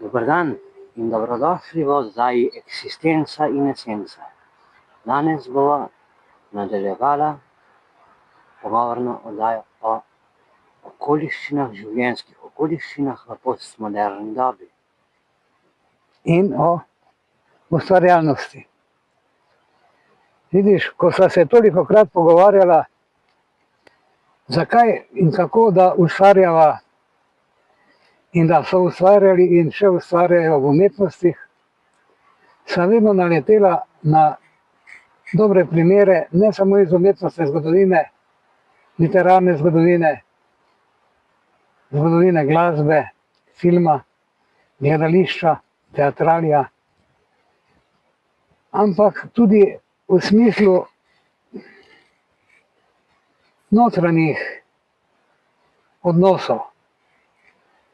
Dober dan in dobrodošli v oddaji Eksistenca in esenca. Danes bova nadaljevala pogovorno oddajo o okoliščinah, življenjskih okoliščinah v postmoderni dobi. In o ustvarjalnosti. Vidiš, ko sva se tolikokrat pogovarjala, zakaj in kako da ustvarjava in da so ustvarjali in še ustvarjajo v umetnostih, sva vedno naletela na dobre primere, ne samo iz umetnostne zgodovine, literarne zgodovine, zgodovine glasbe, filma, gledališča, teatralija, ampak tudi v smislu notranjih odnosov,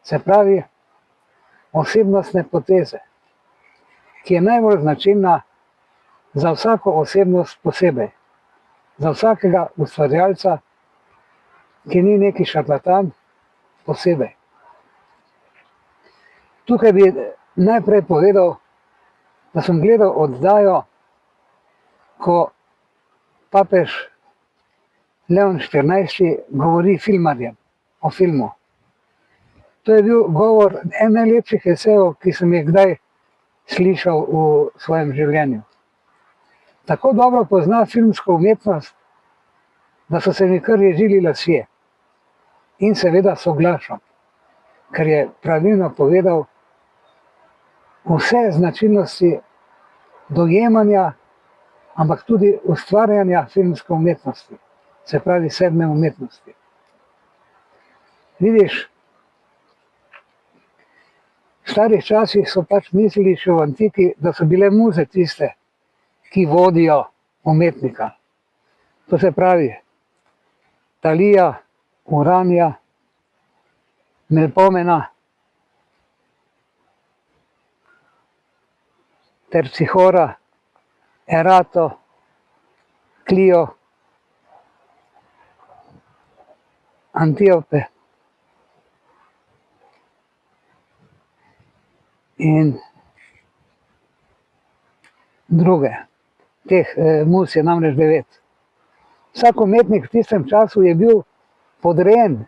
se pravi osebnostne poteze, ki je najbolj značilna za vsako osebnost posebej, za vsakega ustvarjalca, ki ni neki šarlatan, posebej. Tukaj bi najprej povedal, da sem gledal oddajo, ko papež Leon XIV govori filmarjem o filmu. To je bil govor en najlepših esejev, ki sem jih kdaj slišal v svojem življenju. Tako dobro pozna filmsko umetnost, da so se mi kar ježili lasje. In seveda soglašam, ker je pravilno povedal vse značilnosti dojemanja, ampak tudi ustvarjanja filmske umetnosti, se pravi sedme umetnosti. Vidiš, v starih časih so pač mislili še v antiki, da so bile muze tiste, ki vodijo umetnika. To se pravi Talija, Uranija, Melpomena, Terpsihora, Erato, Klio, Antiope in druge. Teh muz je namreč 9. Vsak umetnik v tistem času je bil podrejen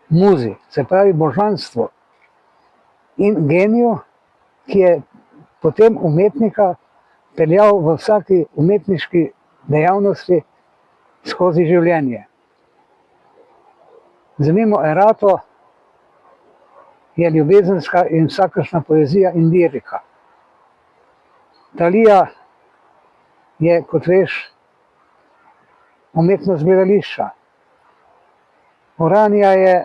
muzi, se pravi božanstvo in geniju, ki je potem umetnika peljal v vsaki umetniški dejavnosti skozi življenje. Vzemimo Erato, je ljubezenska in vsakršna poezija in lirika. Talija je, kot veš, umetnost gledališča. Uranija je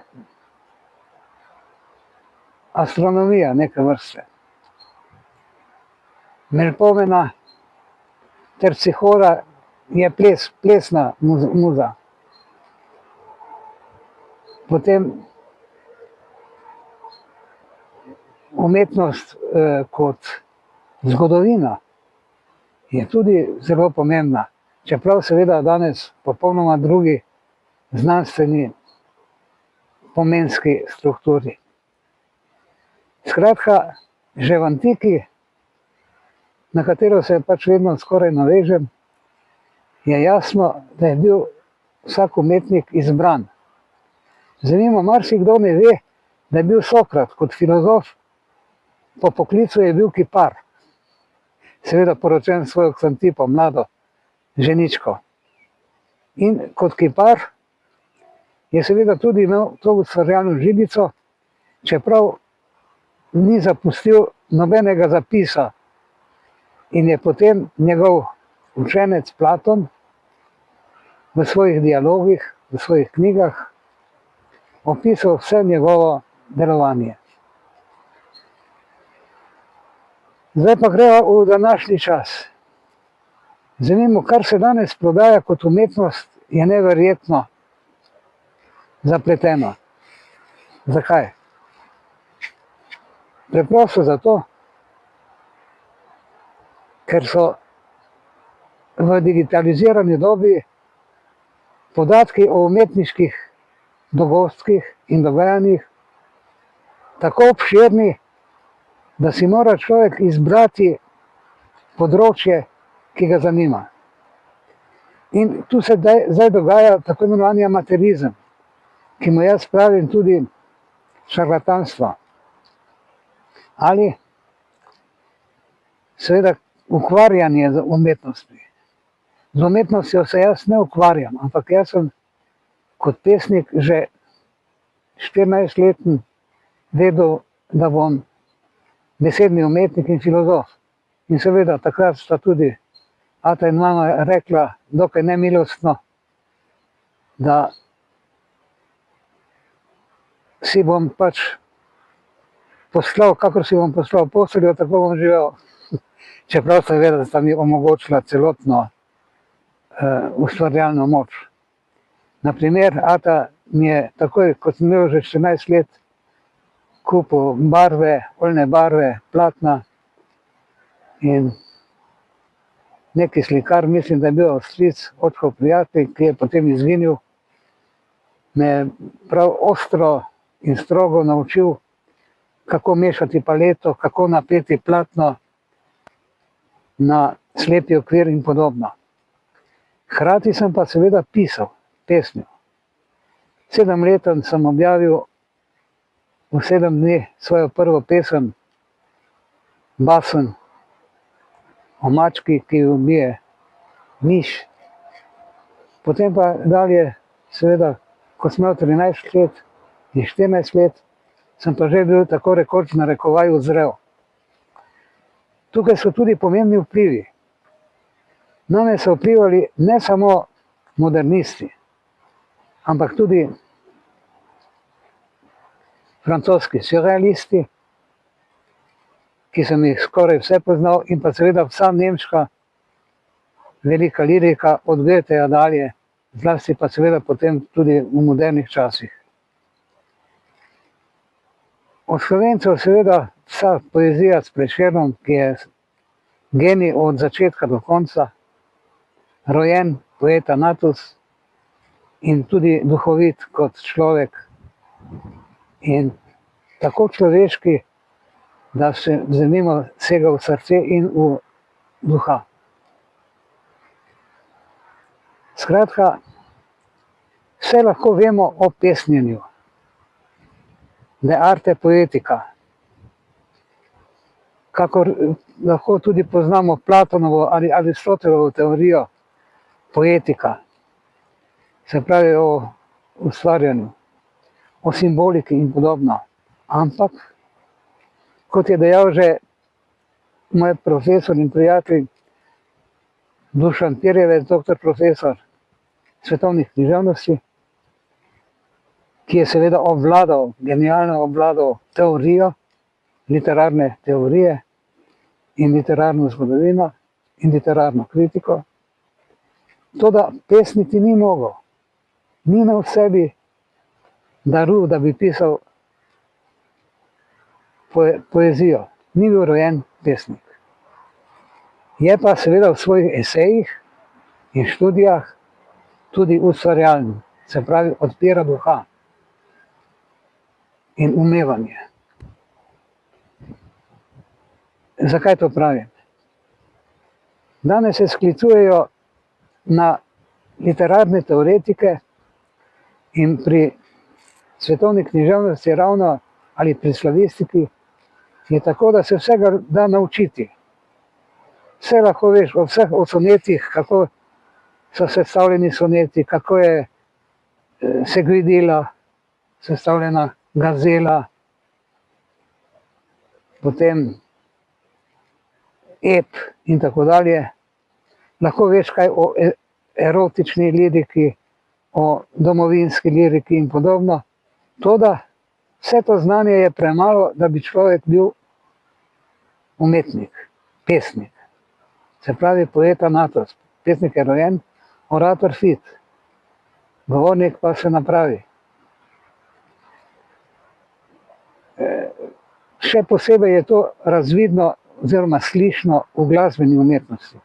astronomija neke vrste. Melpomena, Terpsihora je plesna muza. Potem umetnost kot zgodovina je tudi zelo pomembna, čeprav seveda danes popolnoma drugi znanstveni pomenski strukturi. Skratka, že v antiki, na katero se pač vedno skoraj navežem, je jasno, da je bil vsak umetnik izbran. Zanimivo, marsikdo ne ve, da je bil Sokrat kot filozof, po poklicu je bil kipar. Seveda poročen s svojo Ksantipo, mlado ženičko. In kot kipar je seveda tudi imel to ustvarjalno žilico, čeprav ni zapustil nobenega zapisa. In je potem njegov učenec Platon v svojih dialogih, v svojih knjigah opisal vse njegovo delovanje. Zdaj pa greva v današnji čas. Zanimivo, kar se danes prodaja kot umetnost, je neverjetno zapleteno. Zakaj? Preprosto zato, ker so v digitalizirani dobi podatki o umetniških dogodkih in dogajanjih tako obširni, da si mora človek izbrati področje, ki ga zanima. In tu se zdaj dogaja tako imenovani amaterizem, ki mu jaz pravim tudi šarlatanstvo. Ali seveda ukvarjanje z umetnostmi. Z umetnostjo se jaz ne ukvarjam, ampak jaz sem kot pesnik že 14-leten vedel, da bom besedni umetnik in filozof. In seveda takrat sta tudi ata in mama rekla dokaj nemilostno, da si bom pač poslal, kakor si bom poslal posteljo, tako bom živel. Čeprav seveda sta mi omogočila celotno ustvarjalno moč. Naprimer, ata mi je takoj, kot sem imel že 14 let, kupil barve, oljne barve, platna in neki slikar, mislim, da je bil Avstrijec, očkov prijatelj, ki je potem izginil, me je prav ostro in strogo naučil, kako mešati paleto, kako napeti platno na slepi okvir in podobno. Hkrati sem pa seveda pisal pesmi. 7 let sem objavil v 7 dni svojo prvo pesem, Basen o mački, ki jo ubije miš. Potem pa dalje, seveda, ko sem imel 13 let in 14 let, sem pa že bil tako rekoč na rekovaju zrel. Tukaj so tudi pomembni vplivi. Name so vplivali ne samo modernisti, ampak tudi francoski surrealisti, ki sem jih skoraj vse poznal, in pa seveda vsa nemška velika lirika od Goetheja dalje, zlasti pa seveda potem tudi v modernih časih. Od Slovencev seveda vsa poezija s Prešernom, ki je genij od začetka do konca, rojen poeta natus in tudi duhovit kot človek in tako človeški, da se z njim sega v srce in v duha. Skratka, vse lahko vemo o pesnjenju, de arte poetica, kakor lahko tudi poznamo Platonovo ali Aristotelovo teorijo poetika, se pravi o ustvarjanju, o simboliki in podobno. Ampak, kot je dejal že moj profesor in prijatelj Dušan Pirjevec, doktor profesor svetovnih književnosti, ki je seveda genialno obvladal teorijo, literarne teorije in literarno zgodovino in literarno kritiko, toda pesniti ni mogel. Ni imel v sebi daru, da bi pisal poezijo. Ni bil rojen pesnik. Je pa seveda v svojih esejih in študijah tudi ustvarjalen, se pravi odpira duha in umevanje. Zakaj to pravim? Danes se sklicujejo na literarne teoretike in pri svetovni književnosti ravno ali pri slavistiki je tako, da se vsega da naučiti. Vse lahko veš o sonetih, kako so sestavljeni soneti, kako je Seguidilla sestavljena, Gazela, potem ep in tako dalje. Lahko veš kaj o erotični liriki, o domovinski liriki in podobno. Toda vse to znanje je premalo, da bi človek bil umetnik, pesnik. Se pravi poeta natus. Pesnik je rojen, orator fit. Govornik pa se napravi. Še posebej je to razvidno oziroma slišno v glasbeni umetnosti.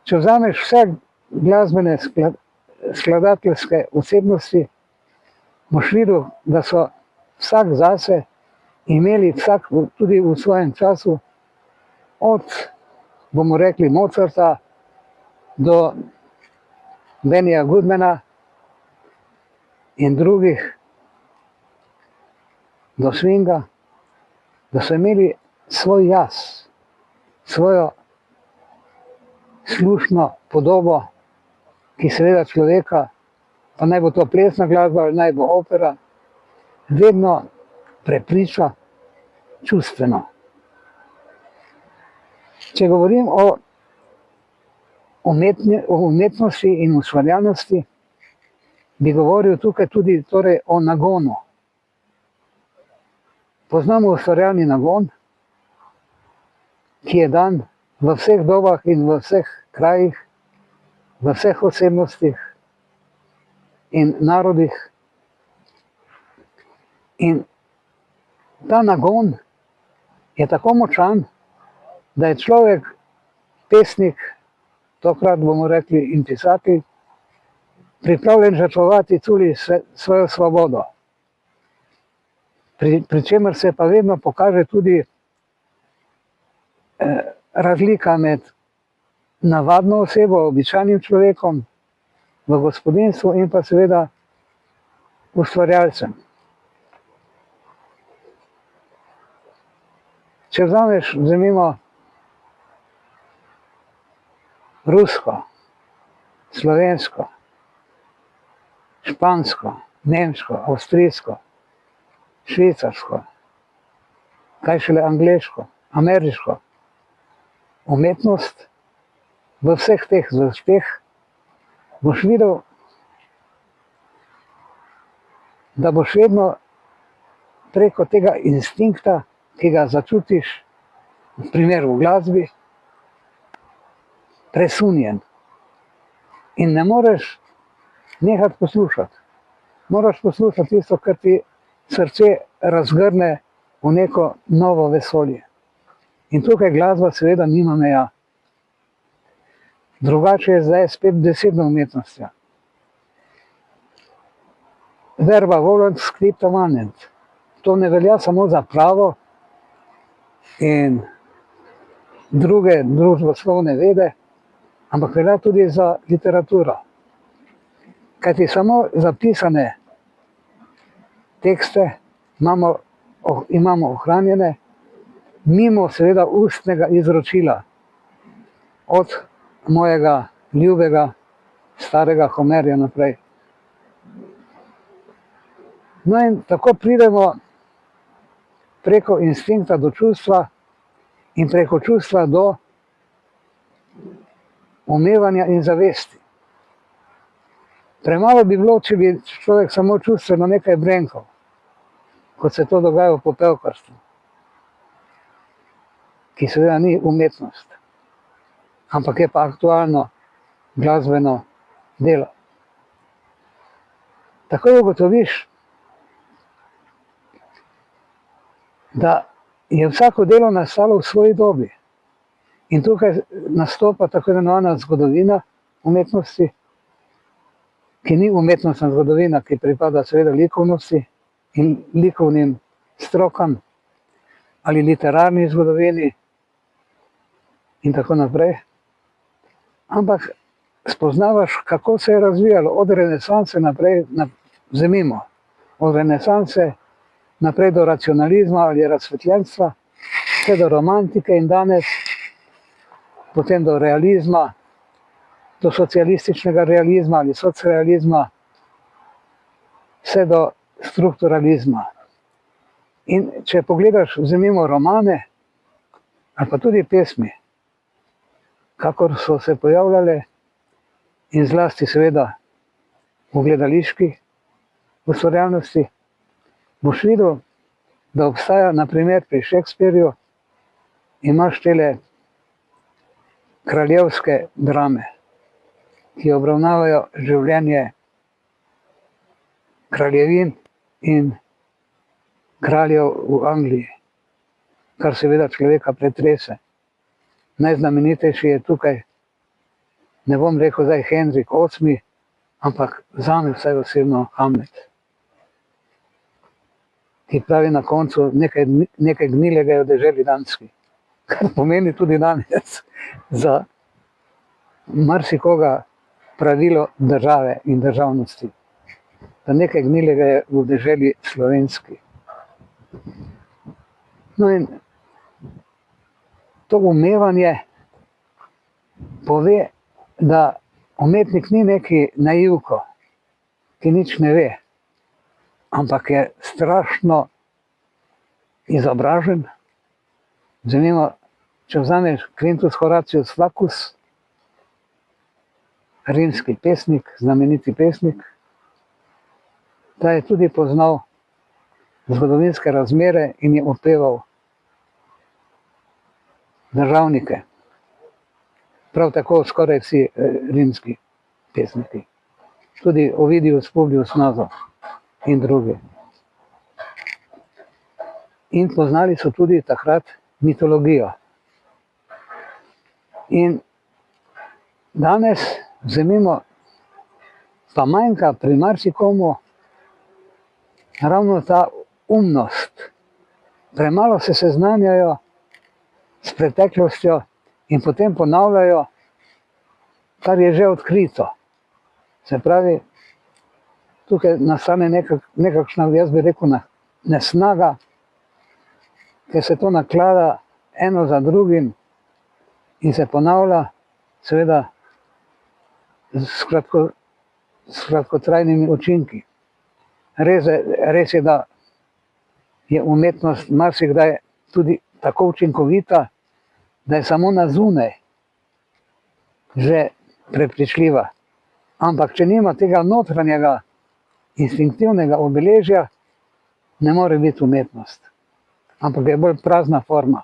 Če vzameš vse glasbene skladateljske osebnosti, boš videl, da so vsak zase imeli vsak tudi v svojem času, od, bomo rekli, Mozarta do Benija Goodmana in drugih, do Swinga, da so imeli svoj jaz, svojo slušno podobo, ki seveda človeka, pa naj bo to plesna glasba ali naj bo opera, vedno prepriča čustveno. Če govorim o umetnosti in ustvarjalnosti, bi govoril tukaj tudi torej o nagonu. Poznamo ustvarjalni nagon, ki je dan v vseh dobah in v vseh krajih, v vseh osebnostih in narodih. In ta nagon je tako močan, da je človek, pesnik, tokrat bomo rekli in pisatelj, pripravljen žrtvovati tudi svojo svobodo. Pri čemer se pa vedno pokaže tudi razlika med navadno osebo, običajnim človekom v gospodinjstvu in pa seveda ustvarjalcem. Če vzameš, vzemimo, rusko, slovensko, špansko, nemško, avstrijsko, švicarsko, kaj šele angleško, ameriško umetnost, v vseh teh zvrsteh boš videl, da boš vedno preko tega instinkta, ki ga začutiš, v primeru v glasbi, presunjen. In ne moreš nehati poslušati. Moraš poslušati tisto, kar ti srce razgrne v neko novo vesolje. In tukaj glasba seveda nima meja. Drugače je zdaj spet besedna umetnostja. Verba volant scripta manent. To ne velja samo za pravo in druge družboslovne vede, ampak velja tudi za literaturo. Kajti samo zapisane tekste imamo ohranjene, mimo seveda ustnega izročila od mojega ljubega starega Homerja naprej. No in tako pridemo preko instinkta do čustva in preko čustva do umevanja in zavesti. Premalo bi bilo, če bi človek samo čustveno nekaj brenkal, kot se to dogaja v popevkarstvu, ki seveda ni umetnost, ampak je pa aktualno glasbeno delo. Tako ugotoviš, da je vsako delo nastalo v svoji dobi. In tukaj nastopa tako imenovana zgodovina umetnosti, ki ni umetnostna zgodovina, ki pripada seveda likovnosti in likovnim strokam ali literarni zgodovini in tako naprej. Ampak spoznavaš, kako se je razvijalo od renesanse naprej, vzemimo, od renesanse naprej do racionalizma ali razsvetljenstva, vse do romantike in danes, potem do realizma, do socialističnega realizma ali socrealizma, vse do strukturalizma. In če pogledaš, vzemimo romane, ali pa tudi pesmi, kakor so se pojavljale in zlasti seveda v gledališki ustvarjalnosti, boš videl, da obstaja, na primer pri Shakespearju, imaš tele kraljevske drame, ki obravnavajo življenje kraljevin in kraljev v Angliji, kar seveda človeka pretrese. Najznamenitejši je tukaj, ne bom rekel zdaj Henrik VIII, ampak zame vsaj osebno Hamlet, ki pravi na koncu nekaj gnilega je v deželi Danski. Kar pomeni tudi danes za marsikoga pravilo države in državnosti. Da nekaj gnilega je v deželi Slovenski. No in to umevanje pove, da umetnik ni neki naivko, ki nič ne ve, ampak je strašno izobražen. Zanimivo, če vzameš Quintus Horatius Flaccus, rimski pesnik, znameniti pesnik, da je tudi poznal zgodovinske razmere in je opeval državnike. Prav tako skoraj vsi rimski pesniki. Tudi Ovidius Publius Naso in drugi. In poznali so tudi takrat mitologijo. In danes, vzemimo, pa manjka pri marsikomu ravno ta umnost. Premalo se seznanjajo s preteklostjo in potem ponavljajo, kar je že odkrito. Se pravi, tukaj nastane nekakšna, jaz bi rekel, nesnaga, ker se to naklada eno za drugim in se ponavlja, seveda s kratkotrajnimi učinki. Res je, da je umetnost marsikdaj tudi tako učinkovita, da je samo na zunaj že prepričljiva. Ampak če nima tega notranjega, instinktivnega obeležja, ne more biti umetnost. Ampak je bolj prazna forma.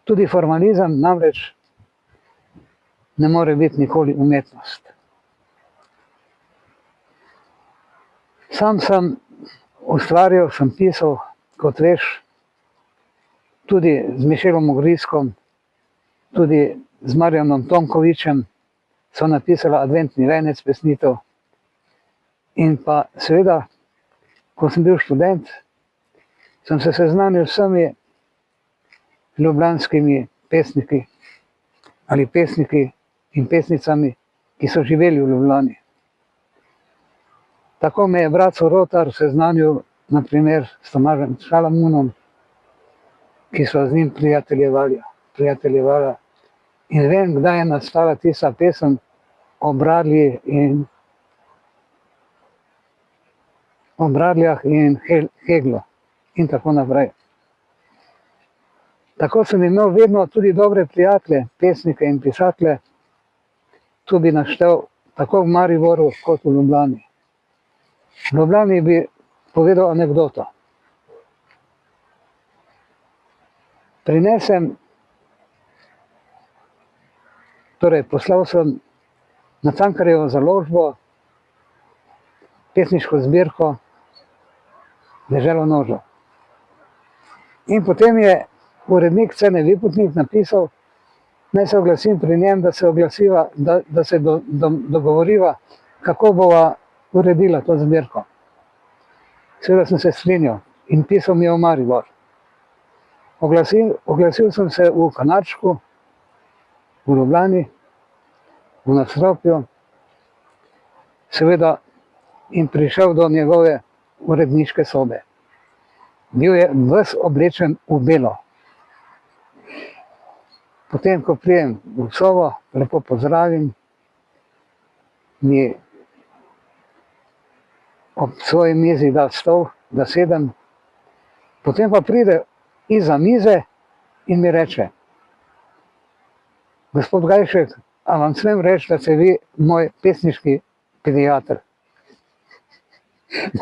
Tudi formalizem namreč ne more biti nikoli umetnost. Sam sem ustvarjal, sem pisal, kot veš, tudi z Mišelom Ogriskom, tudi z Marjanom Tomkovičem, so napisala Adventni venec pesnitev. In pa seveda, ko sem bil študent, sem se seznanil s vsemi ljubljanskimi pesniki ali pesniki in pesnicami, ki so živeli v Ljubljani. Tako me je brat Rotar seznanil, na primer, s Tomažem Šalamunom, ki so z njim prijateljevala. In vem, kdaj je nastala tista pesem o Bradlji in o Bradljah in Heglu in tako naprej. Tako sem imel vedno tudi dobre prijatelje, pesnike in pisatelje. Tu bi naštel tako v Mariboru kot v Ljubljani. V Ljubljani bi povedal anekdoto. Poslal sem na Cankarjevo založbo pesniško zbirko Deželo nožev. In potem je urednik Cene Vipotnik napisal, naj se oglasim pri njem, da se oglasiva, da se dogovoriva, kako bova uredila to zbirko. Seveda sem se strinjal in pisal mi je v Maribor. Oglasil sem se v Kanarčku, v Ljubljani, v nadstropju, seveda in prišel do njegove uredniške sobe. Bil je ves oblečen v belo. Potem, ko prijem v sobo, lepo pozdravim, mi ob svoji mizi da stol, da sedem, potem pa pride izza mize in mi reče: gospod Gajšek, a vam smem reči, da ste vi moj pesniški pediater?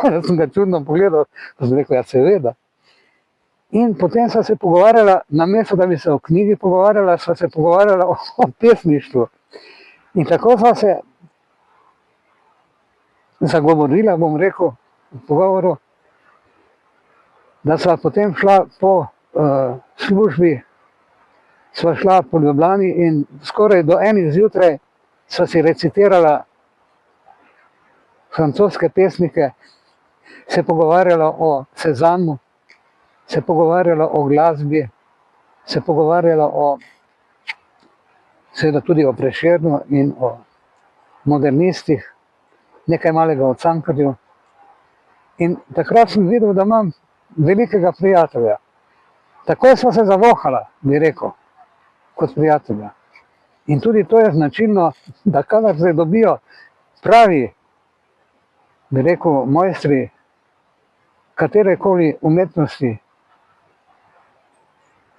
Malo sem ga čudno pogledal, pa sem rekel, ja seveda. In potem sva se pogovarjala, namesto da bi se o knjigi pogovarjala, sva se pogovarjala o pesništvu. In tako sva se zagovorila, bom rekel, v pogovoru, da sva potem šla po službi, sva šla po Ljubljani in skoraj do 1 zjutraj sva si recitirala francoske pesnike se pogovarjalo o Sezamu, se pogovarjalo o glasbi, se pogovarjalo seveda tudi o Prešernu in o modernistih, nekaj malega o Cankarju. In takrat sem videl, da imam velikega prijatelja. Takoj sva se zavohala, bi rekel, kot prijatelja. In tudi to je značilno, da kadar se dobijo pravi, bi rekel, mojstri katerekoli umetnosti,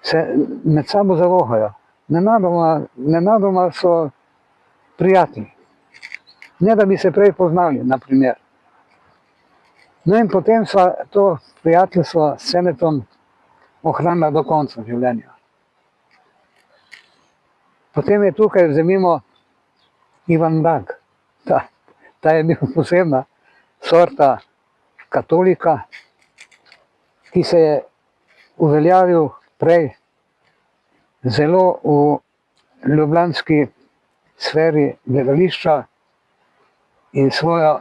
se med sabo zavohajo. Nenadoma so prijatelji. Ne da bi se prej poznali, na primer. No in potem sva to prijateljstvo s Senetom ohranila do konca življenja. Potem je tukaj, vzemimo, Ivan Dag. Ta je bil posebna sorta katolika, ki se je uveljavil prej zelo v ljubljanski sferi gledališča in svojo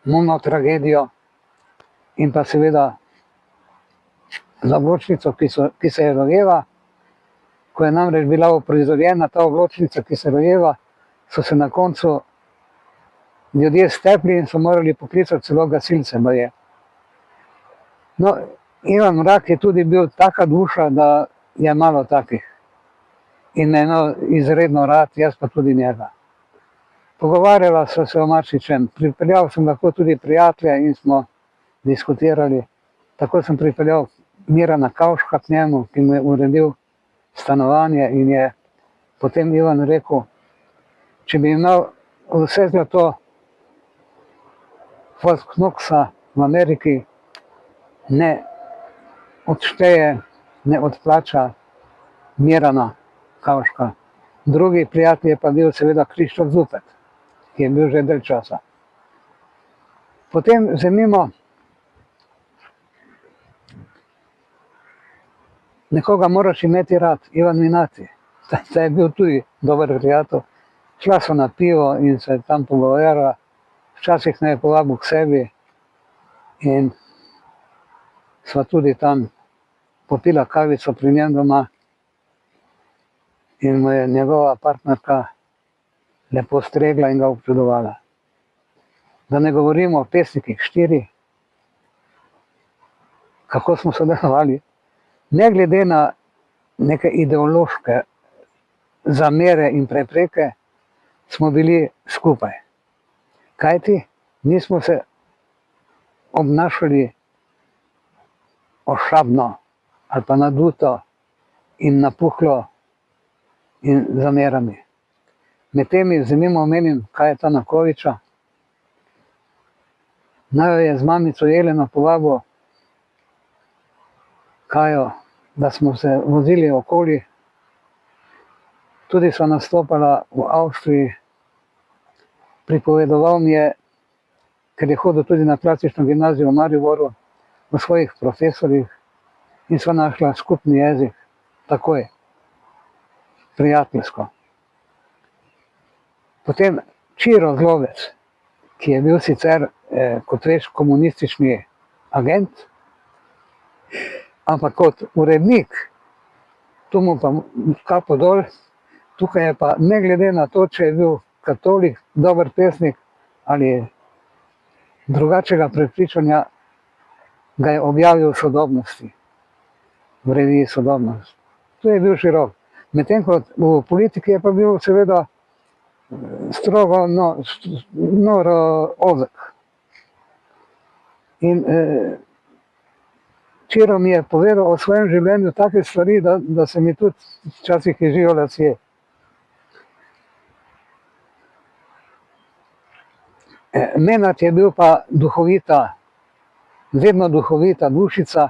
monotragedijo in pa seveda Zabločnico, ki se je rojeva. Ko je namreč bila uprizorjena ta obločnica, ki se rojeva, so se na koncu ljudje stepli in so morali poklicati celo gasilce baje. No, Ivan Mrak je tudi bil taka duša, da je malo takih. In me je imel izredno rad, jaz pa tudi njega. Pogovarjala sva se o marsičem, pripeljal sem lahko tudi prijatelje in smo diskutirali. Tako sem pripeljal Mirana Kavška k njemu, ki mu je uredil stanovanje in je potem Ivan rekel, če bi imel vse zlato Fort Knoxa v Ameriki, ne odšteje, ne odplača Mirana Kavška. Drugi prijatelj je pa bil seveda Krištof Zupet, ki je bil že del časa. Potem vzemimo nekoga moraš imeti rad, Ivan Minati. Ta je bil tudi dober prijatelj. Šla sva na pivo in se tam pogovarjala. Včasih me je povabil k sebi in sva tudi tam popila kavico pri njem doma in mu je njegova partnerka lepo stregla in ga občudovala. Da ne govorimo o pesnikih, 4, kako smo sodelovali. Ne glede na neke ideološke zamere in prepreke, smo bili skupaj. Kajti nismo se obnašali ošabno ali pa naduto in napuhlo in zamerami. Med temi vzemimo omenim Kajeta Nakoviča. Naj jo je z mamico Jeleno povabil Kajo, da smo se vozili okoli. Tudi sva nastopala v Avstriji. Pripovedoval mi je, ker je hodil tudi na klasično gimnazijo v Mariboru, o svojih profesorjih in sva našla skupni jezik, takoj, prijateljsko. Potem Čiro Zlobec, ki je bil sicer, kot veš, komunistični agent, ampak kot urednik, tu mu pa kapo dol, tukaj je pa ne glede na to, če je bil katolik, dober pesnik ali drugačnega prepričanja, ga je objavil v Sodobnosti, v reviji Sodobnost. Tu je bil širok. Medtem ko v politiki je pa bil seveda strogo noro ozek. In Čiro mi je povedal o svojem življenju take stvari, da se mi tudi včasih ježijo lasje. Menad je bil pa duhovita, vedno duhovita dušica,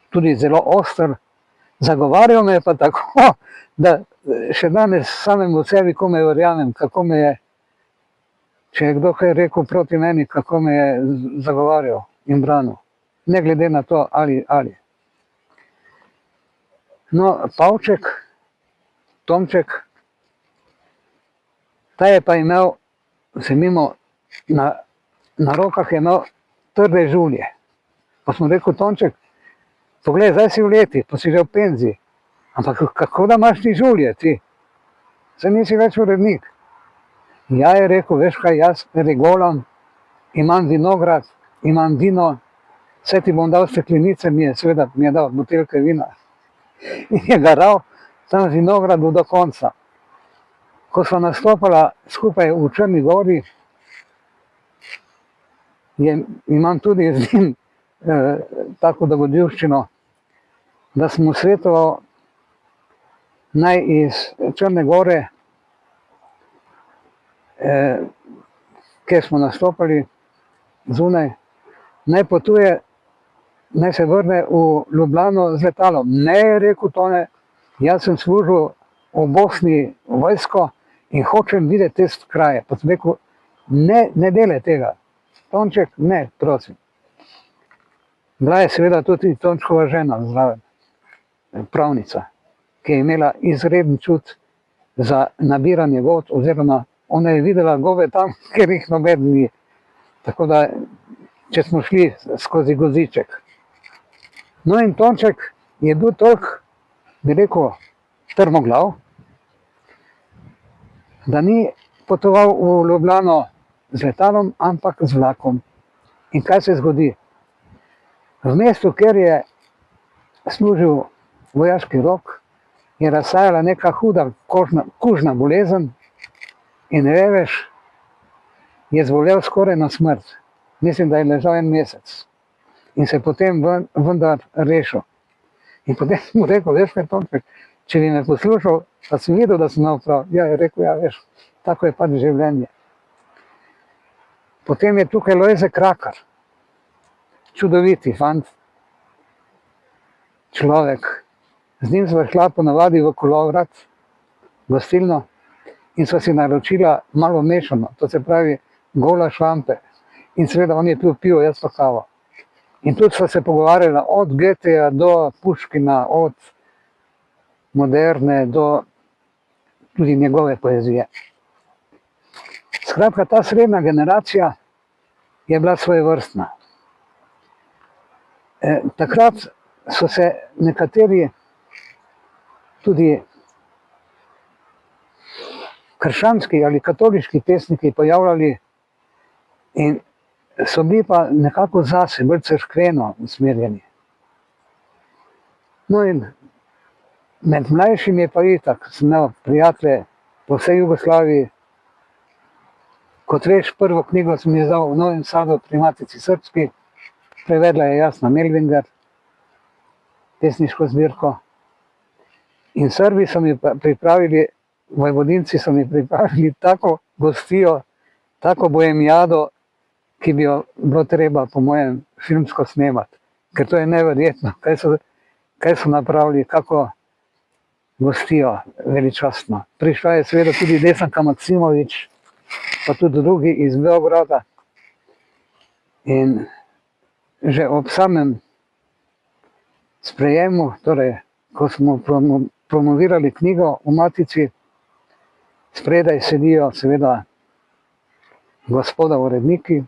tudi zelo oster. Zagovarjal me je pa tako, da še danes samemu sebi komaj verjamem, kako me je, če je kdo kaj rekel proti meni, kako me je zagovarjal in branil. Ne glede na to, ali. No, Pavček, Tomček, ta je pa imel, vzemimo, na na rokah je imel trde žulje. Pa smo rekel, Tonček, poglej, zdaj si v leti, pa si že v penziji. Ampak kako da imaš ti žulje, ti? Saj nisi več urednik. Ja, je rekel, veš kaj, jaz regolam, imam vinograd, imam vino, vse ti bom dal steklenice, mi je dal buteljke vina. In je garal tam v vinogradu do konca. Ko sva nastopala skupaj v Črni gori, imam tudi z njim tako dogodivščino, da sem mu svetoval, naj iz Črne gore, kjer smo nastopali zunaj, naj potuje, naj se vrne v Ljubljano z letalom. Ne, je rekel Tone, jaz sem služil v Bosni vojsko in hočem videti te kraje. Pa sem rekel, ne delaj tega. Tonček, ne, prosim. Bila je seveda tudi Tončkova žena zraven, pravnica, ki je imela izreden čut za nabiranje vod, oziroma ona je videla gobe tam, kjer jih noben ni. Tako da, če smo šli skozi goziček. No in Tonček je bil toliko, bi rekel, trmoglav, da ni potoval v Ljubljano z letalom, ampak z vlakom. In kaj se zgodi? V mestu, kjer je služil vojaški rok, je razsajala neka huda kužna bolezen in revež je zbolel skoraj na smrt. Mislim, da je ležal 1 mesec. In se potem vendar rešil. In potem sem mu rekel, veš kaj, Tonček, če bi me poslušal, pa sem videl, da sem imel prav. Ja, je rekel, ja, veš, tako je pač življenje. Potem je tukaj Lojze Krakar, čudoviti fant, človek. Z njim sva šla ponavadi v Kolovrat, gostilno, in sva si naročila malo mešano, to se pravi gola šlampe. In seveda on je pil pivo, jaz pa kavo. In tudi sva se pogovarjala od Goetheja do Puškina, od Moderne do tudi njegove poezije. Skratka, ta srednja generacija je bila svojevrstna. Takrat so se nekateri tudi krščanski ali katoliški pesniki pojavljali in so bili pa nekako zase, bolj cerkveno usmerjeni. No in med mlajšimi pa itak, sem imel prijatelje po vsej Jugoslaviji. Kot veš, prvo knjigo sem izdal v Novem Sadu pri Matici srpski, prevedla je Jasna Melvinger, pesniško zbirko. In Srbi so mi pripravili, Vojvodinci so mi pripravili tako gostijo, tako bohemijado, ki bi jo bilo treba, po mojem, filmsko snemati. Ker to je neverjetno, kaj so napravili, kako gostijo veličastno. Prišla je seveda tudi Desanka Maksimovič, pa tudi drugi iz Beograda. In že ob samem sprejemu, torej, ko smo promovirali knjigo v Matici, spredaj sedijo seveda gospoda uredniki,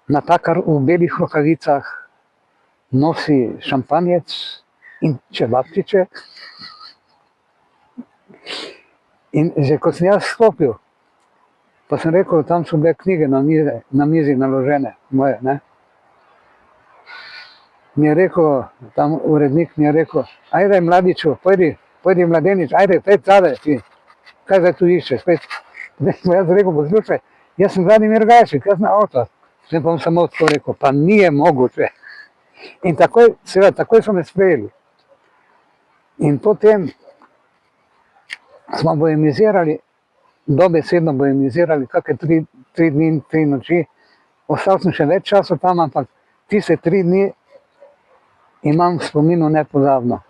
natakar v belih rokavicah nosi šampanjec in čevapčiče. In že ko sem jaz stopil, pa sem rekel, tam so bile knjige na mizi naložene, moje, ne. Mi je rekel, tam urednik mi je rekel, ajde mladiču, pojdi mladenič, ajde, pojdi zadaj ti, kaj zdaj tu iščeš, pojdi. Jaz rekel, poslušaj, jaz sem Vladimir Gajšek, jaz sem avtor. Sem pa samo tako rekel, pa nije mogoče. In takoj so me sprejeli. In potem smo bohemizirali, dobesedno bohemizirali, kakšne 3 dni in 3 noči. Ostal sem še več časa tam, ampak tiste 3 dni imam v spominu nepozabno.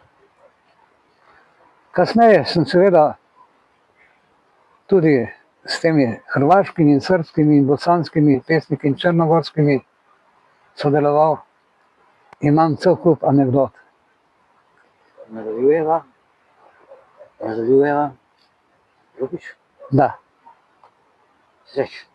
Kasneje sem seveda tudi s temi hrvaškimi in srbskimi in bosanskimi pesniki in črnogorskimi sodeloval. Imam cel kup anekdot. Nadaljujeva? Drugič? Da. Srečno.